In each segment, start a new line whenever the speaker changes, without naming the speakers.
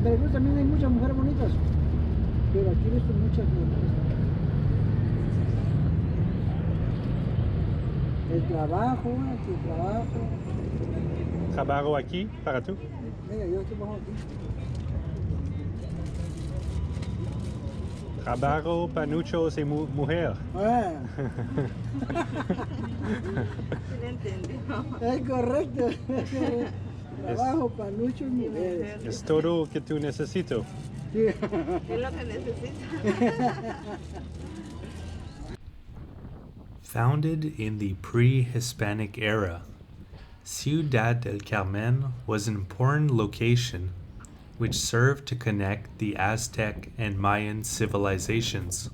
Veracruz también hay muchas mujeres bonitas, pero aquí he visto muchas mujeres. El trabajo,
Trabajo aquí para tú.
Mira, yo trabajo aquí.
Trabajo, panuchos y mujer.
Ah,
Sí le entendió.
es correcto. Trabajo, panucho y mujeres.
Es todo que tú necesito.
Sí.
Es lo que necesita.
Founded in the pre-Hispanic era, Ciudad del Carmen was an important location which served to connect the Aztec and Mayan civilizations.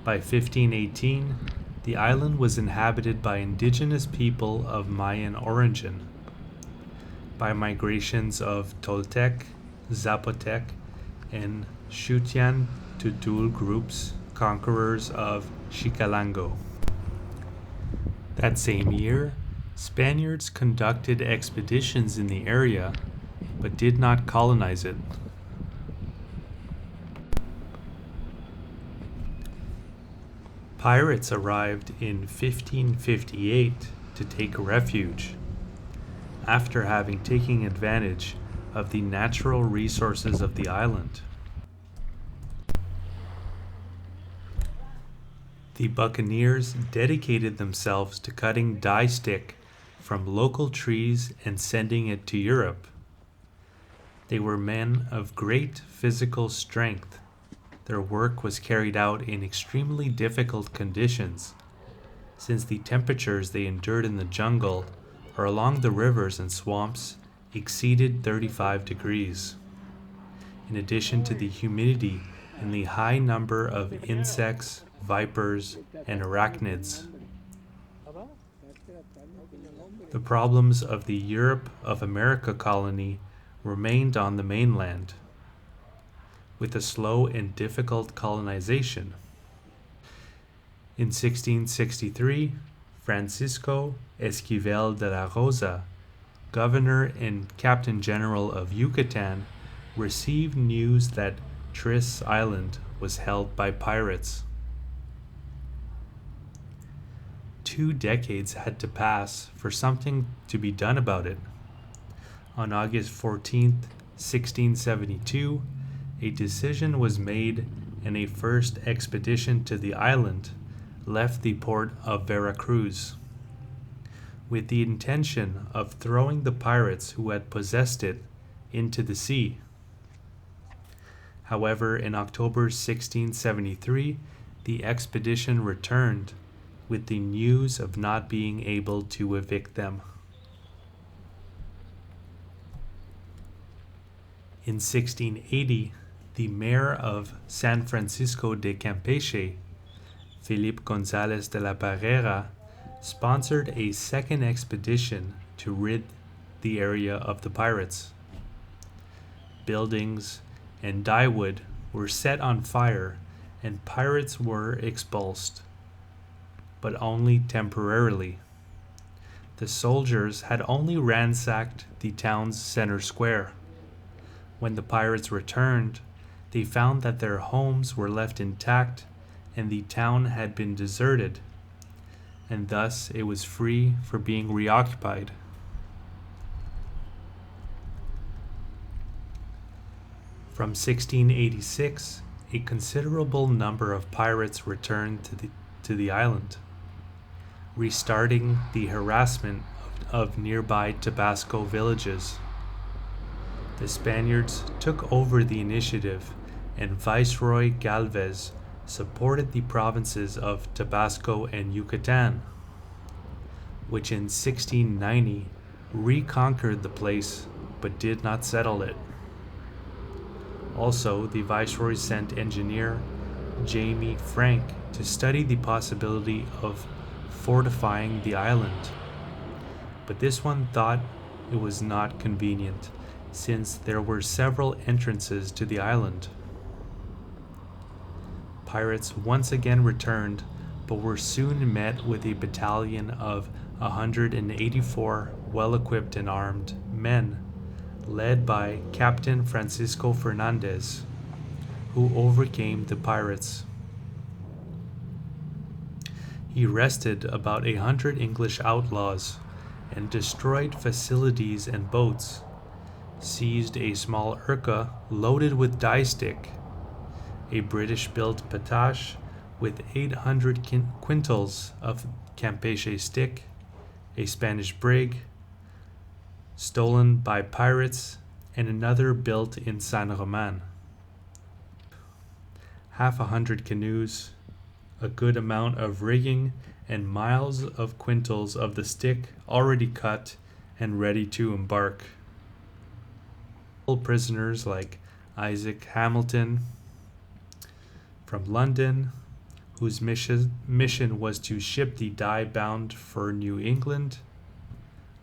By 1518, the island was inhabited by indigenous people of Mayan origin, by migrations of Toltec, Zapotec, and Xutian Tutul groups, conquerors of Xicalango. That same year, Spaniards conducted expeditions in the area, but did not colonize it. Pirates arrived in 1558 to take refuge, after having taken advantage of the natural resources of the island. The buccaneers dedicated themselves to cutting dye stick from local trees and sending it to Europe. They were men of great physical strength. Their work was carried out in extremely difficult conditions, since the temperatures they endured in the jungle or along the rivers and swamps exceeded 35 degrees. In addition to the humidity and the high number of insects, vipers, and arachnids. The problems of the Europe of America colony remained on the mainland, with a slow and difficult colonization. In 1663, Francisco Esquivel de la Rosa, governor and captain general of Yucatan, received news that Tris Island was held by pirates. 2 decades had to pass for something to be done about it. On August 14th, 1672, a decision was made and a first expedition to the island left the port of Veracruz, with the intention of throwing the pirates who had possessed it into the sea. However, in October 1673, the expedition returned with the news of not being able to evict them. In 1680, the mayor of San Francisco de Campeche, Felipe González de la Barrera, sponsored a second expedition to rid the area of the pirates. Buildings and dyewood were set on fire and pirates were expulsed, but only temporarily. The soldiers had only ransacked the town's center square. When the pirates returned, they found that their homes were left intact and the town had been deserted, and thus it was free for being reoccupied. From 1686, a considerable number of pirates returned to the island, restarting the harassment of nearby Tabasco villages. The Spaniards took over the initiative, and Viceroy Galvez supported the provinces of Tabasco and Yucatan, which in 1690 reconquered the place but did not settle it. Also, the Viceroy sent engineer Jamie Frank to study the possibility of fortifying the island, but this one thought it was not convenient, since there were several entrances to the island. Pirates once again returned, but were soon met with a battalion of 184 well-equipped and armed men, led by Captain Francisco Fernandez, who overcame the pirates. He arrested about 100 English outlaws and destroyed facilities and boats, seized a small urca loaded with dye stick, a British-built patache with 800 quintals of Campeche stick, a Spanish brig, stolen by pirates, and another built in San Roman. Half a hundred canoes, a good amount of rigging, and miles of quintals of the stick already cut and ready to embark. Prisoners like Isaac Hamilton from London, whose mission was to ship the dye bound for New England,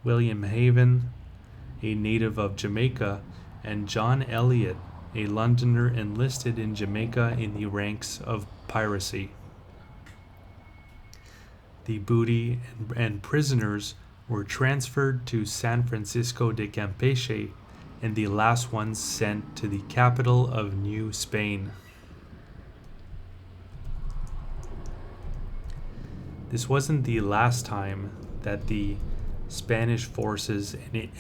William Haven, a native of Jamaica, and John Elliot, a Londoner enlisted in Jamaica in the ranks of piracy. The booty and prisoners were transferred to San Francisco de Campeche, and the last ones sent to the capital of New Spain. This wasn't the last time that the Spanish forces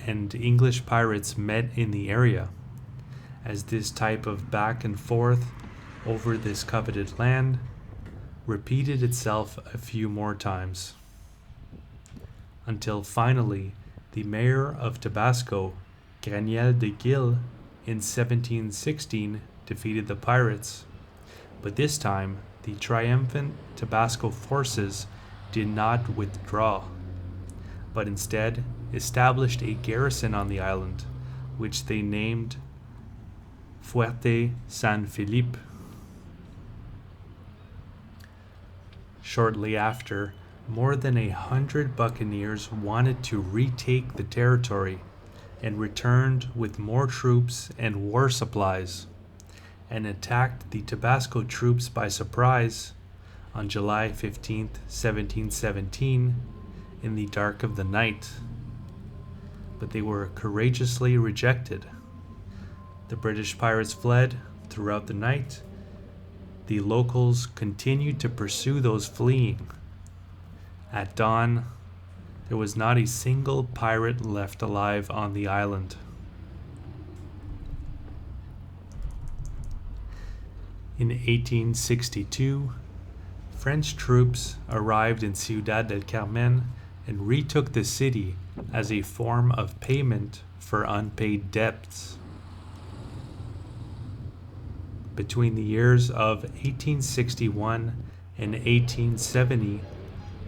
and English pirates met in the area, as this type of back and forth over this coveted land repeated itself a few more times, until finally the mayor of Tabasco, Graniel de Gil, in 1716 defeated the pirates, but this time the triumphant Tabasco forces did not withdraw, but instead established a garrison on the island, which they named Fuerte San Felipe. Shortly after, more than 100 buccaneers wanted to retake the territory and returned with more troops and war supplies, and attacked the Tabasco troops by surprise on July 15, 1717, in the dark of the night. But they were courageously rejected. The British pirates fled throughout the night. The locals continued to pursue those fleeing. At dawn, there was not a single pirate left alive on the island. In 1862, French troops arrived in Ciudad del Carmen and retook the city as a form of payment for unpaid debts. Between the years of 1861 and 1870,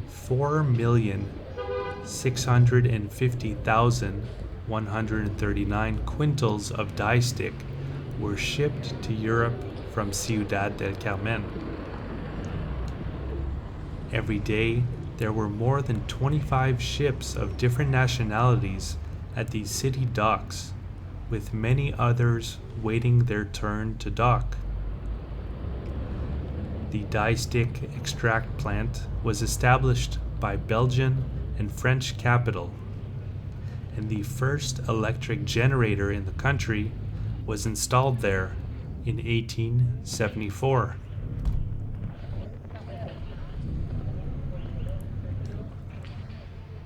4,650,139 quintals of dye stick were shipped to Europe from Ciudad del Carmen. Every day, there were more than 25 ships of different nationalities at the city docks, with many others waiting their turn to dock. The dye stick extract plant was established by Belgian and French capital, and the first electric generator in the country was installed there in 1874.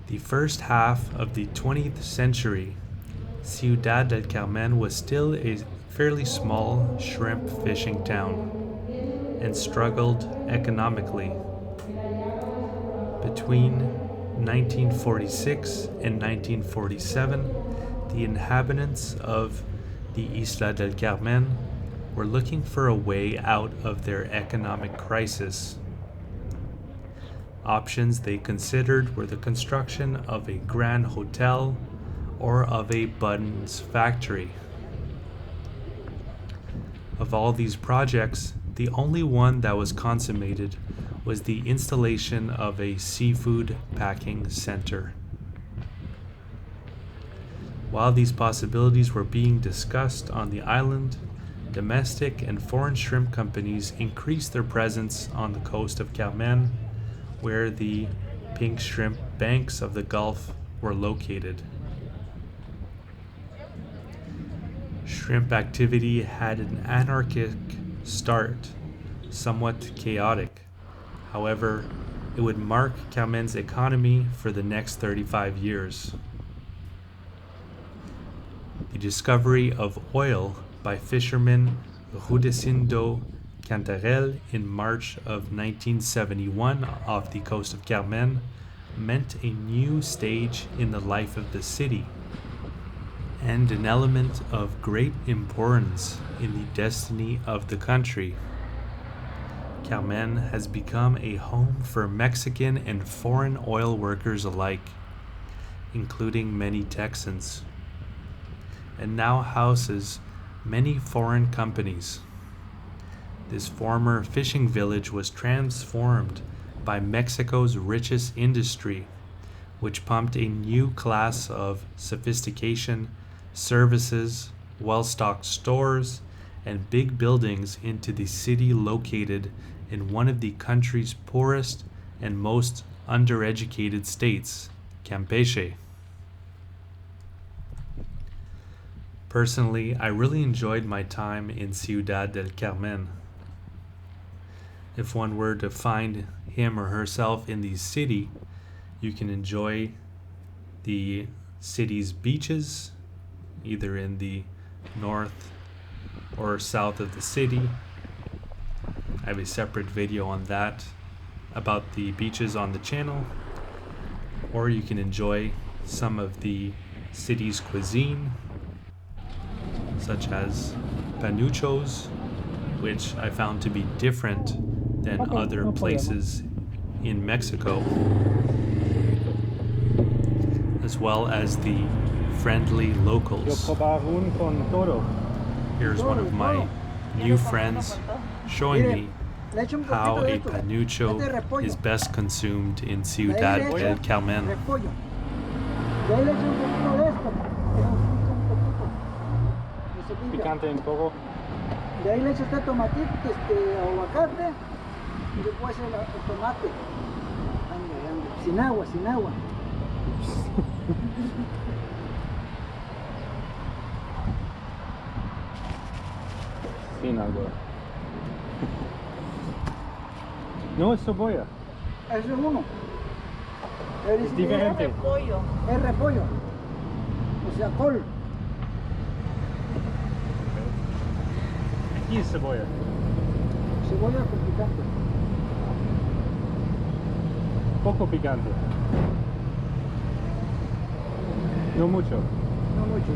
The first half of the 20th century, Ciudad del Carmen was still a fairly small shrimp fishing town and struggled economically. Between 1946 and 1947, the inhabitants of the Isla del Carmen were looking for a way out of their economic crisis. Options they considered were the construction of a grand hotel or of a buttons factory. Of all these projects, the only one that was consummated was the installation of a seafood packing center. While these possibilities were being discussed on the island, domestic and foreign shrimp companies increased their presence on the coast of Carmen, where the pink shrimp banks of the Gulf were located. Shrimp activity had an anarchic start, somewhat chaotic. However, it would mark Carmen's economy for the next 35 years. The discovery of oil by fisherman Rudecindo Cantarell in March of 1971 off the coast of Carmen meant a new stage in the life of the city and an element of great importance in the destiny of the country. Carmen has become a home for Mexican and foreign oil workers alike, including many Texans, and now houses many foreign companies. This former fishing village was transformed by Mexico's richest industry, which pumped a new class of sophistication, services, well-stocked stores, and big buildings into the city located in one of the country's poorest and most undereducated states, Campeche. Personally, I really enjoyed my time in Ciudad del Carmen. If one were to find him or herself in the city, you can enjoy the city's beaches, either in the north or south of the city. I have a separate video on that about the beaches on the channel. Or you can enjoy some of the city's cuisine, such as Panuchos, which I found to be different than other places in Mexico, as well as the friendly locals. Here's one of my new friends showing me how a panucho is best consumed in Ciudad del Carmen.
Picante un poco.
De ahí le echa usted tomatito, aguacate, y después el tomate. Ande. Sin agua, sin agua.
Sin agua. No es cebolla.
Eso es uno.
Es diferente.
Repollo.
Es repollo. O sea, col.
Aquí es cebolla.
Cebolla con picante.
Poco picante. No mucho.
No mucho.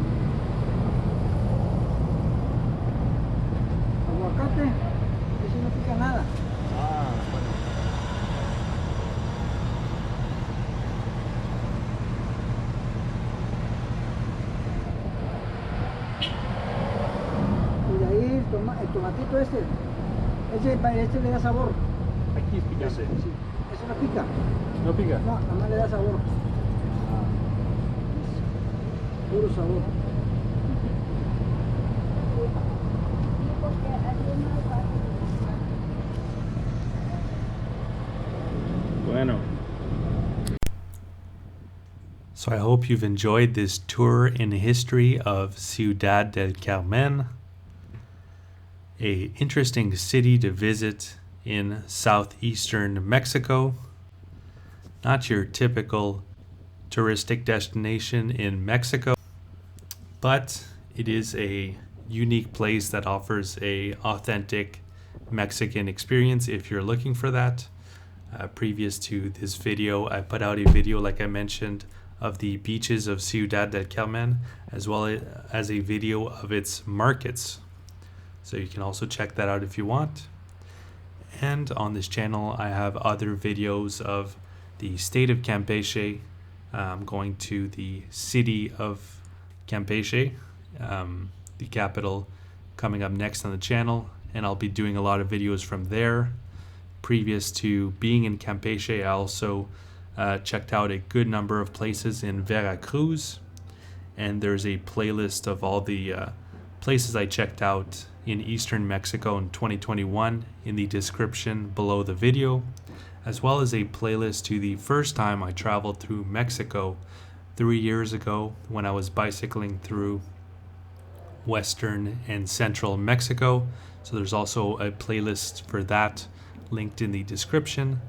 Aguacate, ese no pica nada.
Ah, bueno.
Y de ahí el tomatito ese le da sabor.
Aquí es picante.
Sí, eso no pica.
No pica.
No, nada más le da sabor. Puro sabor.
Bueno.
So I hope you've enjoyed this tour in the history of Ciudad del Carmen, a interesting city to visit in southeastern Mexico. Not your typical touristic destination in Mexico, but it is a unique place that offers a authentic Mexican experience if you're looking for that. Previous to this video, I put out a video, like I mentioned, of the beaches of Ciudad del Carmen, as well as a video of its markets. So you can also check that out if you want. And on this channel, I have other videos of the state of Campeche, going to the city of Campeche, the capital, coming up next on the channel. And I'll be doing a lot of videos from there. Previous to being in Campeche, I also checked out a good number of places in Veracruz, and there's a playlist of all the places I checked out in eastern Mexico in 2021 in the description below the video, as well as a playlist to the first time I traveled through Mexico 3 years ago when I was bicycling through western and central Mexico. So there's also a playlist for that linked in the description.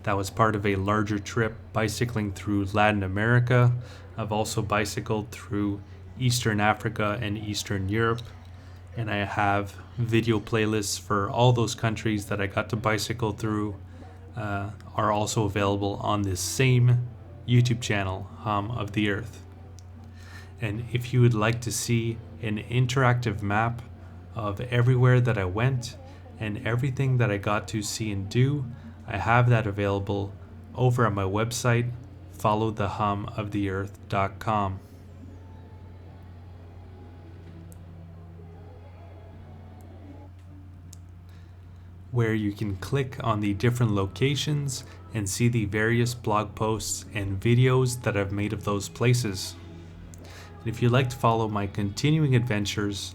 That was part of a larger trip bicycling through Latin America. I've also bicycled through Eastern Africa and Eastern Europe. And I have video playlists for all those countries that I got to bicycle through are also available on this same YouTube channel, Hum of the Earth. And if you would like to see an interactive map of everywhere that I went and everything that I got to see and do, I have that available over at my website, followthehumoftheearth.com. Where you can click on the different locations and see the various blog posts and videos that I've made of those places. And if you'd like to follow my continuing adventures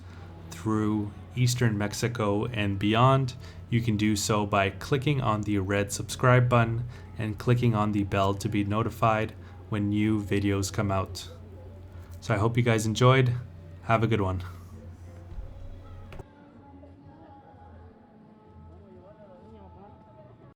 through Eastern Mexico and beyond, you can do so by clicking on the red subscribe button and clicking on the bell to be notified when new videos come out. So I hope you guys enjoyed. Have a good one.